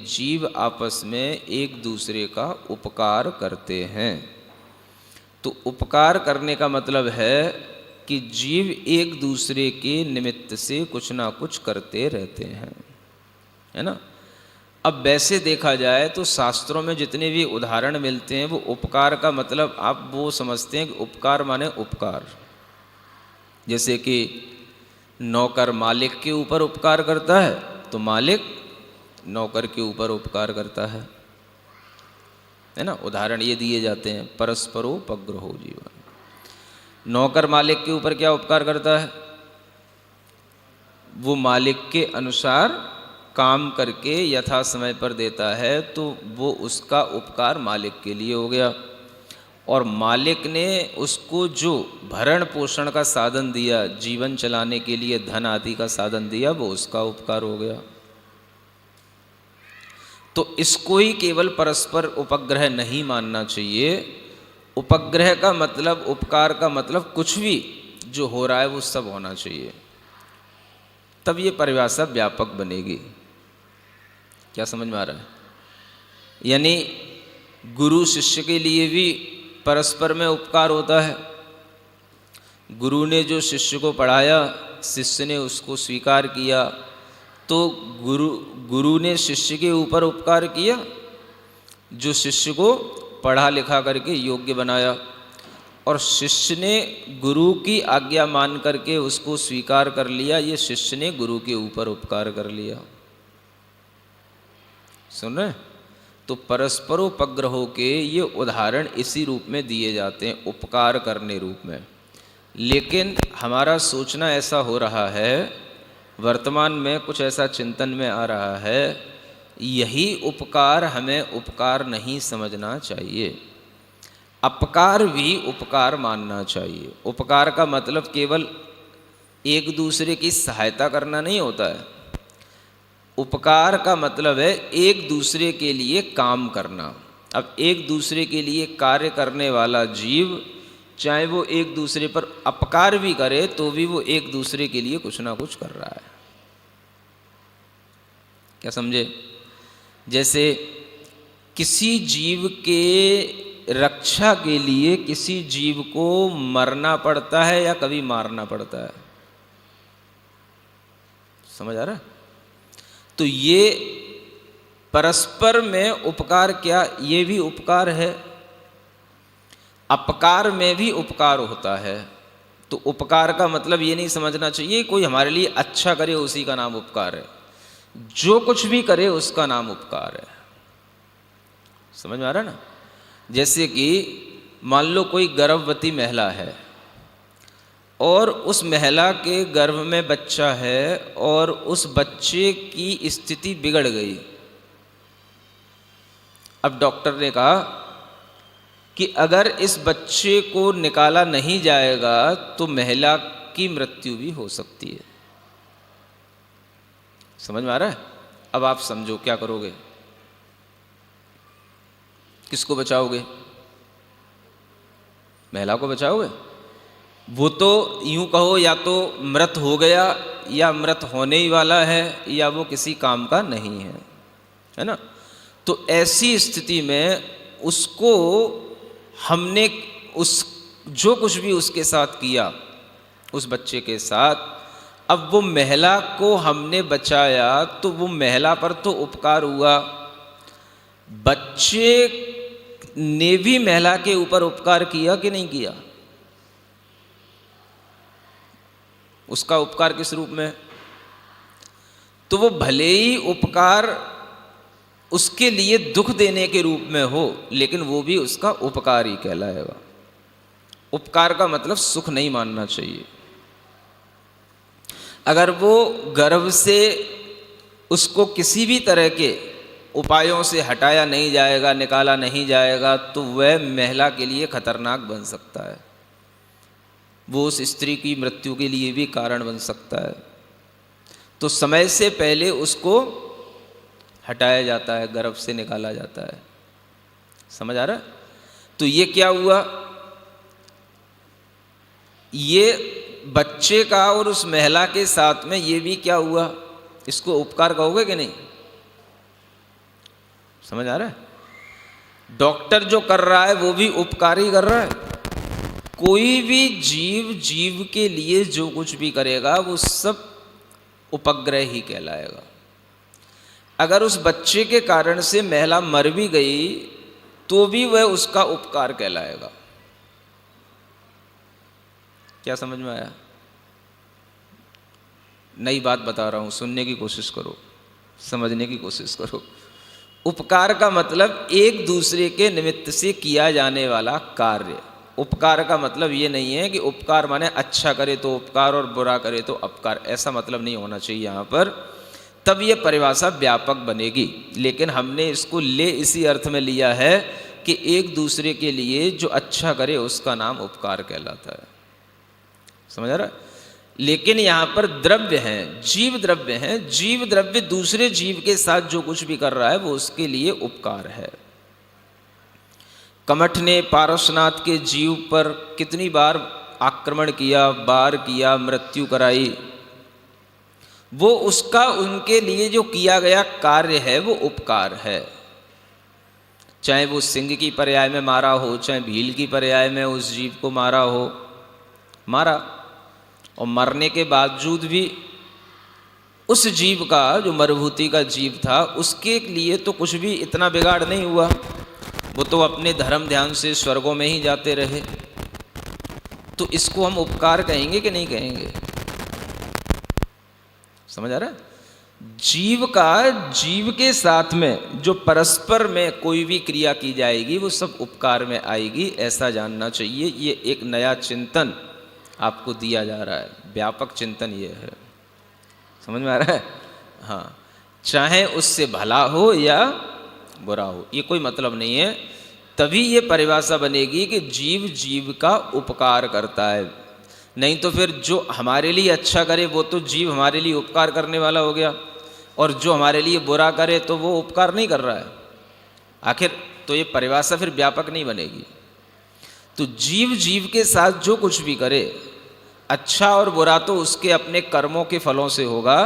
जीव आपस में एक दूसरे का उपकार करते हैं। तो उपकार करने का मतलब है कि जीव एक दूसरे के निमित्त से कुछ ना कुछ करते रहते हैं, है ना। अब वैसे देखा जाए तो शास्त्रों में जितने भी उदाहरण मिलते हैं वो उपकार का मतलब आप वो समझते हैं कि उपकार माने उपकार। जैसे कि नौकर मालिक के ऊपर उपकार करता है तो मालिक नौकर के ऊपर उपकार करता है ना। उदाहरण ये दिए जाते हैं, परस्परोपग्रहो जीवन। नौकर मालिक के ऊपर क्या उपकार करता है? वो मालिक के अनुसार काम करके यथा समय पर देता है तो वो उसका उपकार मालिक के लिए हो गया। और मालिक ने उसको जो भरण पोषण का साधन दिया, जीवन चलाने के लिए धन आदि का साधन दिया, वो उसका उपकार हो गया। तो इसको ही केवल परस्पर उपग्रह नहीं मानना चाहिए। उपग्रह का मतलब, उपकार का मतलब कुछ भी जो हो रहा है वो सब होना चाहिए, तब ये परिभाषा व्यापक बनेगी। क्या समझ में आ रहा है? यानी गुरु शिष्य के लिए भी परस्पर में उपकार होता है। गुरु ने जो शिष्य को पढ़ाया, शिष्य ने उसको स्वीकार किया, तो गुरु ने शिष्य के ऊपर उपकार किया, जो शिष्य को पढ़ा लिखा करके योग्य बनाया, और शिष्य ने गुरु की आज्ञा मान करके उसको स्वीकार कर लिया, ये शिष्य ने गुरु के ऊपर उपकार कर लिया। सुन रहे? तो परस्परोपग्रहों के ये उदाहरण इसी रूप में दिए जाते हैं, उपकार करने रूप में। लेकिन हमारा सोचना ऐसा हो रहा है, वर्तमान में कुछ ऐसा चिंतन में आ रहा है, यही उपकार हमें उपकार नहीं समझना चाहिए, अपकार भी उपकार मानना चाहिए। उपकार का मतलब केवल एक दूसरे की सहायता करना नहीं होता है। उपकार का मतलब है एक दूसरे के लिए काम करना। अब एक दूसरे के लिए कार्य करने वाला जीव, चाहे वो एक दूसरे पर अपकार भी करे तो भी वो एक दूसरे के लिए कुछ ना कुछ कर रहा है। क्या समझे? जैसे किसी जीव के रक्षा के लिए किसी जीव को मरना पड़ता है या कभी मारना पड़ता है। समझ आ रहा है? तो ये परस्पर में उपकार, क्या ये भी उपकार है? अपकार में भी उपकार होता है। तो उपकार का मतलब ये नहीं समझना चाहिए कोई हमारे लिए अच्छा करे उसी का नाम उपकार है, जो कुछ भी करे उसका नाम उपकार है। समझ में आ रहा है ना? जैसे कि मान लो कोई गर्भवती महिला है और उस महिला के गर्भ में बच्चा है और उस बच्चे की स्थिति बिगड़ गई। अब डॉक्टर ने कहा कि अगर इस बच्चे को निकाला नहीं जाएगा तो महिला की मृत्यु भी हो सकती है। समझ में आ रहा है? अब आप समझो क्या करोगे, किसको बचाओगे? महिला को बचाओगे? वो तो यूं कहो या तो मृत हो गया या मृत होने ही वाला है या वो किसी काम का नहीं है, है ना। तो ऐसी स्थिति में उसको हमने उस जो कुछ भी उसके साथ किया उस बच्चे के साथ, अब वो महिला को हमने बचाया तो वो महिला पर तो उपकार हुआ, बच्चे ने भी महिला के ऊपर उपकार किया कि नहीं किया? उसका उपकार किस रूप में? तो वो भले ही उपकार उसके लिए दुख देने के रूप में हो, लेकिन वो भी उसका उपकार ही कहलाएगा। उपकार का मतलब सुख नहीं मानना चाहिए। अगर वो गर्भ से उसको किसी भी तरह के उपायों से हटाया नहीं जाएगा, निकाला नहीं जाएगा, तो वह महिला के लिए खतरनाक बन सकता है, वो उस स्त्री की मृत्यु के लिए भी कारण बन सकता है। तो समय से पहले उसको हटाया जाता है, गर्भ से निकाला जाता है। समझ आ रहा है? तो ये क्या हुआ, ये बच्चे का और उस महिला के साथ में ये भी क्या हुआ, इसको उपकार कहोगे कि नहीं? समझ आ रहा है? डॉक्टर जो कर रहा है वो भी उपकार ही कर रहा है। कोई भी जीव जीव के लिए जो कुछ भी करेगा वो सब उपग्रह ही कहलाएगा। अगर उस बच्चे के कारण से महिला मर भी गई तो भी वह उसका उपकार कहलाएगा। क्या समझ में आया? नई बात बता रहा हूं, सुनने की कोशिश करो, समझने की कोशिश करो। उपकार का मतलब एक दूसरे के निमित्त से किया जाने वाला कार्य। उपकार का मतलब ये नहीं है कि उपकार माने अच्छा करे तो उपकार और बुरा करे तो अपकार, ऐसा मतलब नहीं होना चाहिए यहाँ पर। तब ये परिभाषा व्यापक बनेगी। लेकिन हमने इसको ले इसी अर्थ में लिया है कि एक दूसरे के लिए जो अच्छा करे उसका नाम उपकार कहलाता है। समझ आ रहा है? लेकिन यहाँ पर द्रव्य हैं, जीव द्रव्य हैं। जीव द्रव्य दूसरे जीव के साथ जो कुछ भी कर रहा है वो उसके लिए उपकार है। कमठ ने पारसनाथ के जीव पर कितनी बार आक्रमण किया, वार किया, मृत्यु कराई। वो उसका उनके लिए जो किया गया कार्य है वो उपकार है। चाहे वो सिंह की पर्याय में मारा हो, चाहे भील की पर्याय में उस जीव को मारा हो, मारा। और मरने के बावजूद भी उस जीव का, जो मरुभूति का जीव था, उसके लिए तो कुछ भी इतना बिगाड़ नहीं हुआ। वो तो अपने धर्म ध्यान से स्वर्गों में ही जाते रहे। तो इसको हम उपकार कहेंगे कि नहीं कहेंगे? समझ आ रहा है? जीव का जीव के साथ में जो परस्पर में कोई भी क्रिया की जाएगी वो सब उपकार में आएगी, ऐसा जानना चाहिए। ये एक नया चिंतन आपको दिया जा रहा है, व्यापक चिंतन ये है। समझ में आ रहा है? हाँ, चाहे उससे भला हो या बुरा हो, ये कोई मतलब नहीं है। तभी ये परिभाषा बनेगी कि जीव जीव का उपकार करता है। नहीं तो फिर जो हमारे लिए अच्छा करे वो तो जीव हमारे लिए उपकार करने वाला हो गया, और जो हमारे लिए बुरा करे तो वो उपकार नहीं कर रहा है। आखिर तो ये परिभाषा फिर व्यापक नहीं बनेगी। तो जीव जीव के साथ जो कुछ भी करे, अच्छा और बुरा तो उसके अपने कर्मों के फलों से होगा,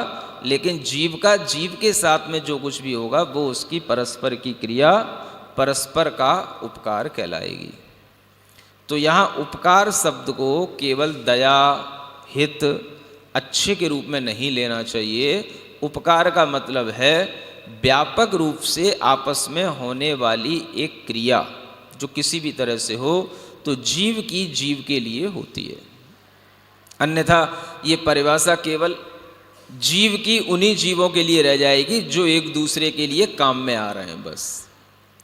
लेकिन जीव का जीव के साथ में जो कुछ भी होगा वो उसकी परस्पर की क्रिया, परस्पर का उपकार कहलाएगी। तो यहाँ उपकार शब्द को केवल दया, हित, अच्छे के रूप में नहीं लेना चाहिए। उपकार का मतलब है व्यापक रूप से आपस में होने वाली एक क्रिया जो किसी भी तरह से हो तो जीव की जीव के लिए होती है। अन्यथा ये परिभाषा केवल जीव की उन्हीं जीवों के लिए रह जाएगी जो एक दूसरे के लिए काम में आ रहे हैं, बस,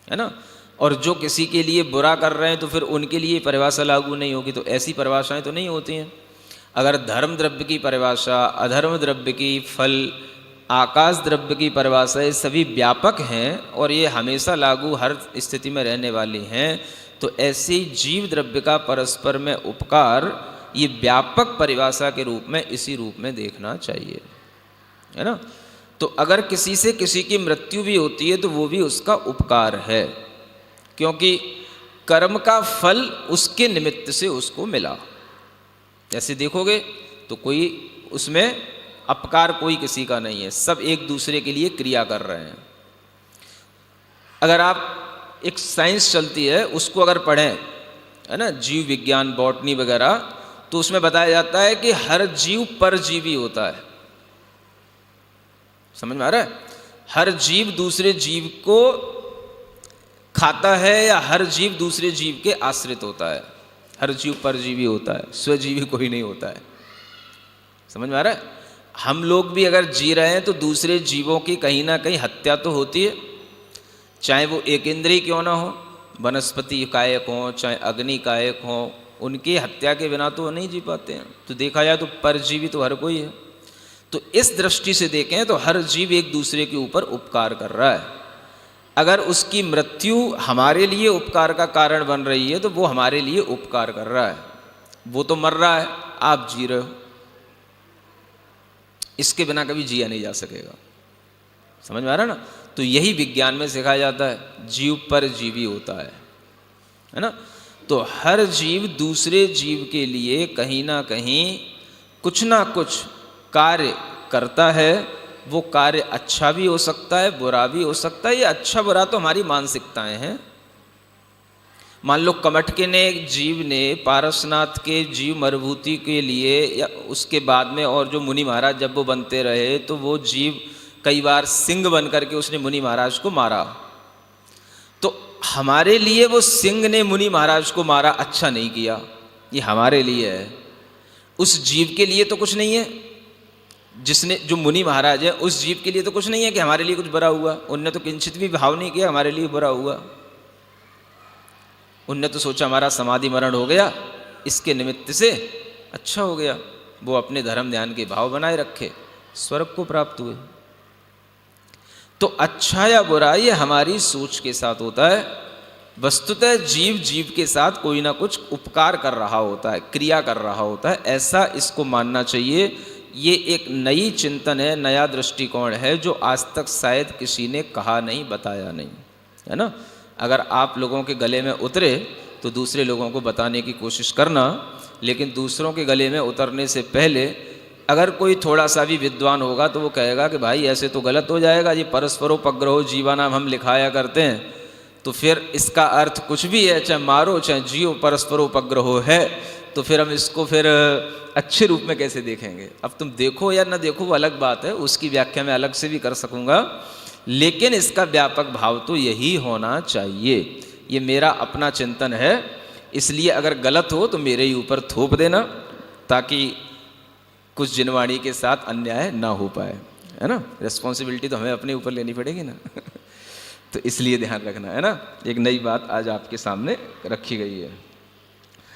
है ना। और जो किसी के लिए बुरा कर रहे हैं तो फिर उनके लिए परिभाषा लागू नहीं होगी। तो ऐसी परिभाषाएं तो नहीं होती हैं। अगर धर्म द्रव्य की परिभाषा, अधर्म द्रव्य की, फल आकाश द्रव्य की परिभाषा, ये सभी व्यापक हैं और ये हमेशा लागू हर स्थिति में रहने वाली हैं। तो ऐसे ही जीव द्रव्य का परस्पर में उपकार ये व्यापक परिभाषा के रूप में इसी रूप में देखना चाहिए, है ना। तो अगर किसी से किसी की मृत्यु भी होती है तो वो भी उसका उपकार है, क्योंकि कर्म का फल उसके निमित्त से उसको मिला। जैसे देखोगे तो कोई उसमें अपकार कोई किसी का नहीं है, सब एक दूसरे के लिए क्रिया कर रहे हैं। अगर आप एक साइंस चलती है उसको अगर पढ़ें, है ना, जीव विज्ञान, बॉटनी वगैरह, तो उसमें बताया जाता है कि हर जीव परजीवी होता है। समझ में आ रहा है? हर जीव दूसरे जीव को खाता है या हर जीव दूसरे जीव के आश्रित होता है। हर जीव परजीवी होता है, स्वजीवी कोई नहीं होता है। समझ में आ रहा है? हम लोग भी अगर जी रहे हैं तो दूसरे जीवों की कहीं ना कहीं हत्या तो होती है, चाहे वो एक इंद्रिय क्यों ना हो, वनस्पति कायक हो चाहे अग्नि कायक हो, उनकी हत्या के बिना तो वो नहीं जी पाते हैं। तो देखा जाए तो परजीवी तो हर कोई है। तो इस दृष्टि से देखें तो हर जीव एक दूसरे के ऊपर उपकार कर रहा है। अगर उसकी मृत्यु हमारे लिए उपकार का कारण बन रही है तो वो हमारे लिए उपकार कर रहा है। वो तो मर रहा है, आप जी रहे हो, इसके बिना कभी जिया नहीं जा सकेगा। समझ में आ रहा है ना? तो यही विज्ञान में सिखाया जाता है, जीव पर जीवी होता है ना। तो हर जीव दूसरे जीव के लिए कहीं ना कहीं कुछ ना कुछ कार्य करता है, वो कार्य अच्छा भी हो सकता है, बुरा भी हो सकता है। ये अच्छा बुरा तो हमारी मानसिकताएं हैं। मान लो कमटके ने जीव ने पारसनाथ के जीव मरुभूति के लिए या उसके बाद में और जो मुनि महाराज जब वो बनते रहे तो वो जीव कई बार सिंह बन करके उसने मुनि महाराज को मारा। तो हमारे लिए वो सिंह ने मुनि महाराज को मारा अच्छा नहीं किया, ये हमारे लिए है। उस जीव के लिए तो कुछ नहीं है, जिसने जो मुनि महाराज है उस जीव के लिए तो कुछ नहीं है कि हमारे लिए कुछ बुरा हुआ। उनने तो किंचित भी भाव नहीं किया हमारे लिए बुरा हुआ। उनने तो सोचा हमारा समाधि मरण हो गया, इसके निमित्त से अच्छा हो गया। वो अपने धर्म ध्यान के भाव बनाए रखे, स्वर्ग को प्राप्त हुए। तो अच्छा या बुरा ये हमारी सोच के साथ होता है। वस्तुतः जीव जीव के साथ कोई ना कुछ उपकार कर रहा होता है, क्रिया कर रहा होता है, ऐसा इसको मानना चाहिए। ये एक नई चिंतन है, नया दृष्टिकोण है जो आज तक शायद किसी ने कहा नहीं, बताया नहीं, है ना। अगर आप लोगों के गले में उतरे तो दूसरे लोगों को बताने की कोशिश करना, लेकिन दूसरों के गले में उतरने से पहले अगर कोई थोड़ा सा भी विद्वान होगा तो वो कहेगा कि भाई ऐसे तो गलत हो जाएगा, ये परस्परोपग्रहो जीवानाम हम लिखाया करते हैं, तो फिर इसका अर्थ कुछ भी है, चाहे मारो चाहे जियो परस्परोपग्रहो है, तो फिर हम इसको फिर अच्छे रूप में कैसे देखेंगे। अब तुम देखो या ना देखो वो अलग बात है, उसकी व्याख्या मैं अलग से भी कर सकूँगा, लेकिन इसका व्यापक भाव तो यही होना चाहिए। ये मेरा अपना चिंतन है, इसलिए अगर गलत हो तो मेरे ही ऊपर थोप देना, ताकि कुछ जिनवाणी के साथ अन्याय ना हो पाए, है ना। रिस्पॉन्सिबिलिटी तो हमें अपने ऊपर लेनी पड़ेगी ना तो इसलिए ध्यान रखना, है ना। एक नई बात आज आपके सामने रखी गई है।